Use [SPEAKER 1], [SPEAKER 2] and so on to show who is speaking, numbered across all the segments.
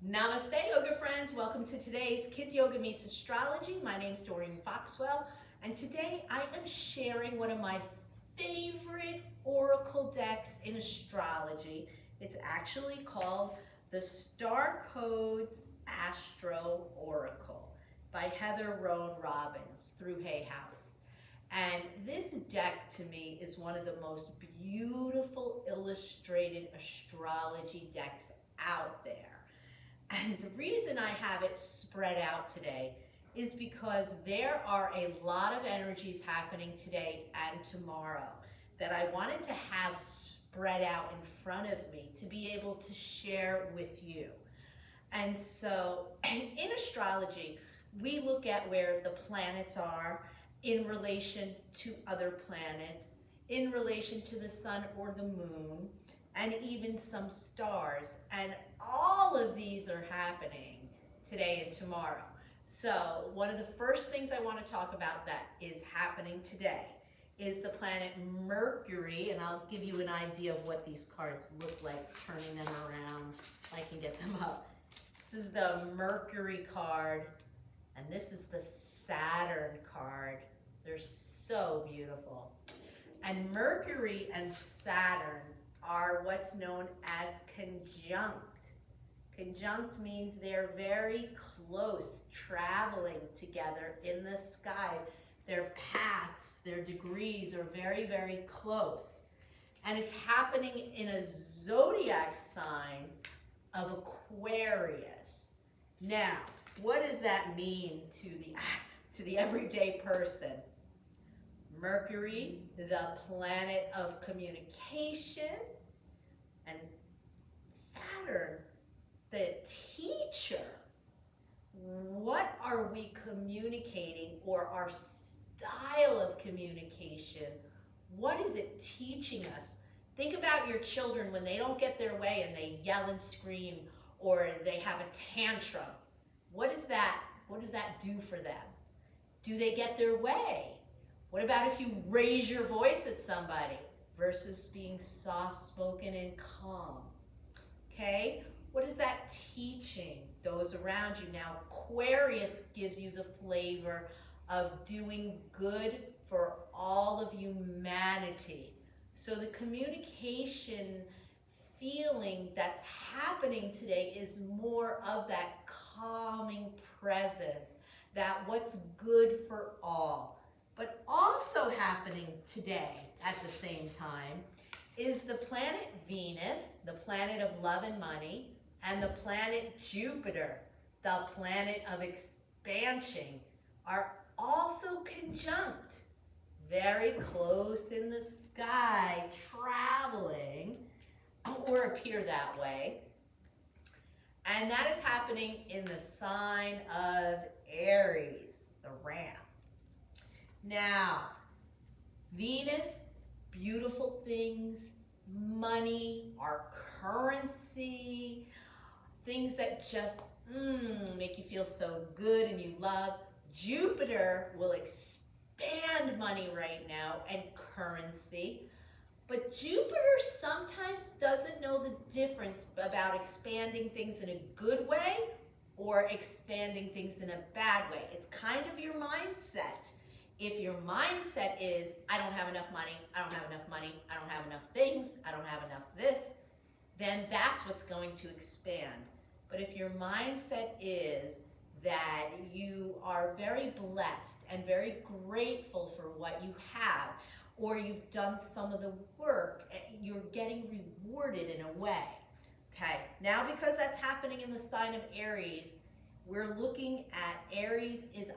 [SPEAKER 1] Namaste, yoga friends. Welcome to today's Kids Yoga Meets Astrology. My name's Doreen Foxwell, and today I am sharing one of my favorite oracle decks in astrology. It's actually called the Star Codes Astro Oracle by Heather Roan Robbins through Hay House. And this deck to me is one of the most beautiful illustrated astrology decks out there. And the reason I have it spread out today is because there are a lot of energies happening today and tomorrow that I wanted to have spread out in front of me to be able to share with you. And so in astrology, we look at where the planets are in relation to other planets, in relation to the sun or the moon, and even some stars. And all of these are happening today and tomorrow. So one of the first things I want to talk about that is happening today is the planet Mercury, and I'll give you an idea of what these cards look like, turning them around. I can get them up. This is the Mercury card, and this is the Saturn card. They're so beautiful. And Mercury and Saturn are what's known as conjunct. Conjunct means they're very close, traveling together in the sky. Their paths, their degrees are very, very close. And it's happening in a zodiac sign of Aquarius. Now, what does that mean to the everyday person? Mercury, the planet of communication, and Saturn, the teacher. What are we communicating, or our style of communication? What is it teaching us? Think about your children when they don't get their way and they yell and scream, or they have a tantrum. What does that do for them? Do they get their way? What about if you raise your voice at somebody versus being soft-spoken and calm? Okay? What is that teaching those around you? Now, Aquarius gives you the flavor of doing good for all of humanity. So the communication feeling that's happening today is more of that calming presence, that what's good for all. But also happening today at the same time is the planet Venus, the planet of love and money, and the planet Jupiter, the planet of expansion, are also conjunct, very close in the sky, traveling, or appear that way. And that is happening in the sign of Aries, the ram. Now, Venus, beautiful things, money, our currency, things that just make you feel so good and you love. Jupiter will expand money right now and currency, but Jupiter sometimes doesn't know the difference about expanding things in a good way or expanding things in a bad way. It's kind of your mindset. If your mindset is, I don't have enough money, I don't have enough money, I don't have enough things, I don't have enough this, then that's what's going to expand. But if your mindset is that you are very blessed and very grateful for what you have, or you've done some of the work, you're getting rewarded in a way. Okay, now because that's happening in the sign of Aries, we're looking at Aries is a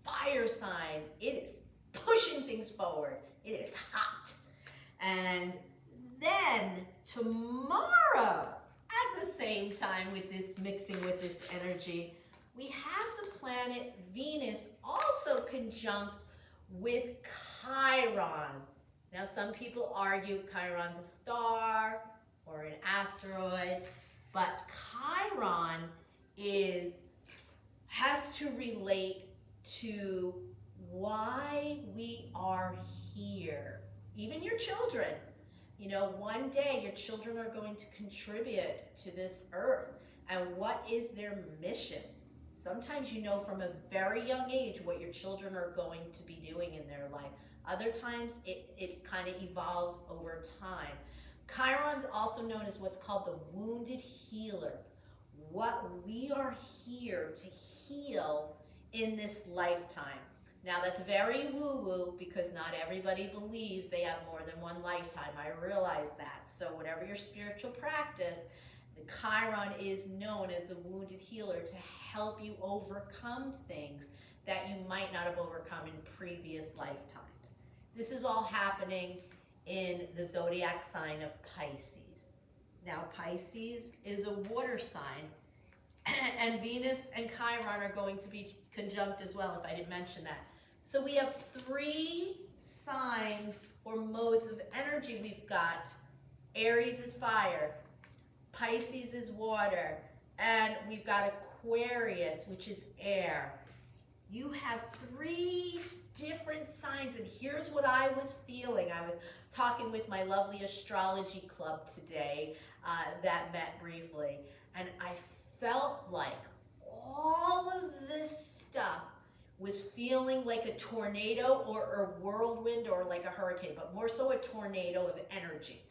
[SPEAKER 1] fire sign. It is pushing things forward. It is hot. And then tomorrow, at the same time with this mixing with this energy, we have the planet Venus also conjunct with Chiron. Now some people argue Chiron's a star or an asteroid, but Chiron has to relate to why we are here. Even your children. You know, one day your children are going to contribute to this earth. and what is their mission. Sometimes you know from a very young age what your children are going to be doing in their life. Other times it kind of evolves over time. Chiron's also known as what's called the wounded healer. What we are here to heal in this lifetime. Now that's very woo-woo because not everybody believes they have more than one lifetime. I realize that. So whatever your spiritual practice, the Chiron is known as the wounded healer to help you overcome things that you might not have overcome in previous lifetimes. This is all happening in the zodiac sign of Pisces. Now Pisces is a water sign, and Venus and Chiron are going to be conjunct as well, if I didn't mention that. So we have three signs or modes of energy. We've got Aries is fire, Pisces is water, and we've got Aquarius, which is air. You have three different signs, and here's what I was feeling. I was talking with my lovely astrology club today that met briefly, and I felt like all of this stuff was feeling like a tornado or a whirlwind or like a hurricane, but more so a tornado of energy.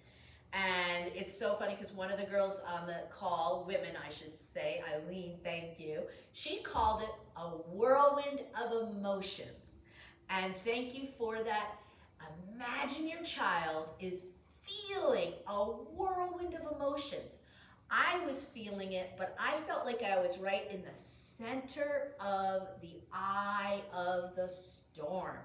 [SPEAKER 1] And it's so funny because one of the girls on the call, women I should say, Eileen, thank you, she called it a whirlwind of emotions. And thank you for that. Imagine your child is feeling a whirlwind of emotions. I was feeling it, but I felt like I was right in the center of the eye of the storm.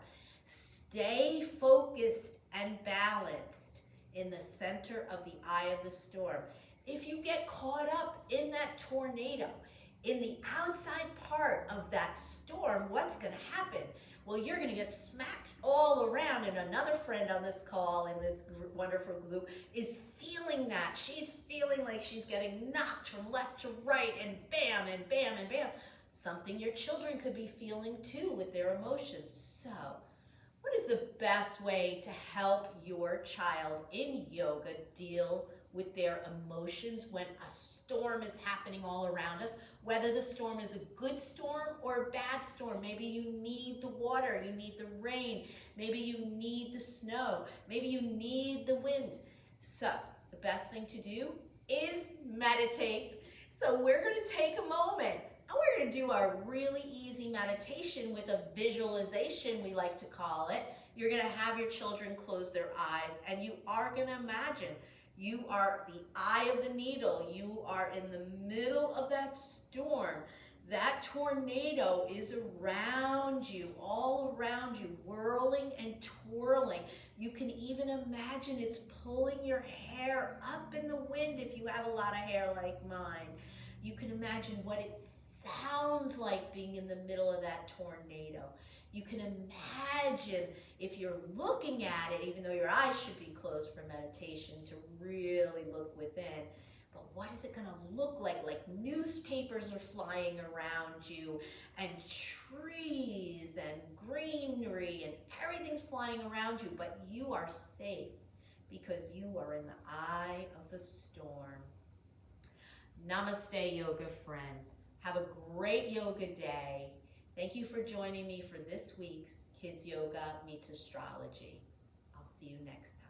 [SPEAKER 1] Stay focused and balanced in the center of the eye of the storm. If you get caught up in that tornado, in the outside part of that storm, what's going to happen? Well, you're going to get smacked all around, and another friend on this call in this wonderful group is feeling that. She's feeling like she's getting knocked from left to right, and bam, and bam, and bam. Something your children could be feeling too with their emotions. So, what is the best way to help your child in yoga deal with their emotions when a storm is happening all around us? Whether the storm is a good storm or a bad storm, maybe you need the water, you need the rain, maybe you need the snow, maybe you need the wind. So the best thing to do is meditate. So we're going to take a moment and we're going to do our really easy meditation with a visualization, we like to call it. You're going to have your children close their eyes and you are going to imagine you are the eye of the needle. You are in the middle of that storm. That tornado is around you, all around you, whirling and twirling. You can even imagine it's pulling your hair up in the wind if you have a lot of hair like mine. You can imagine what it sounds like being in the middle of that tornado. You can imagine if you're looking at it, even though your eyes should be closed for meditation, to really look within. But what is it going to look like? Like newspapers are flying around you, and trees and greenery, and everything's flying around you, but you are safe because you are in the eye of the storm. Namaste, yoga friends. Have a great yoga day. Thank you for joining me for this week's Kids Yoga Meets Astrology. I'll see you next time.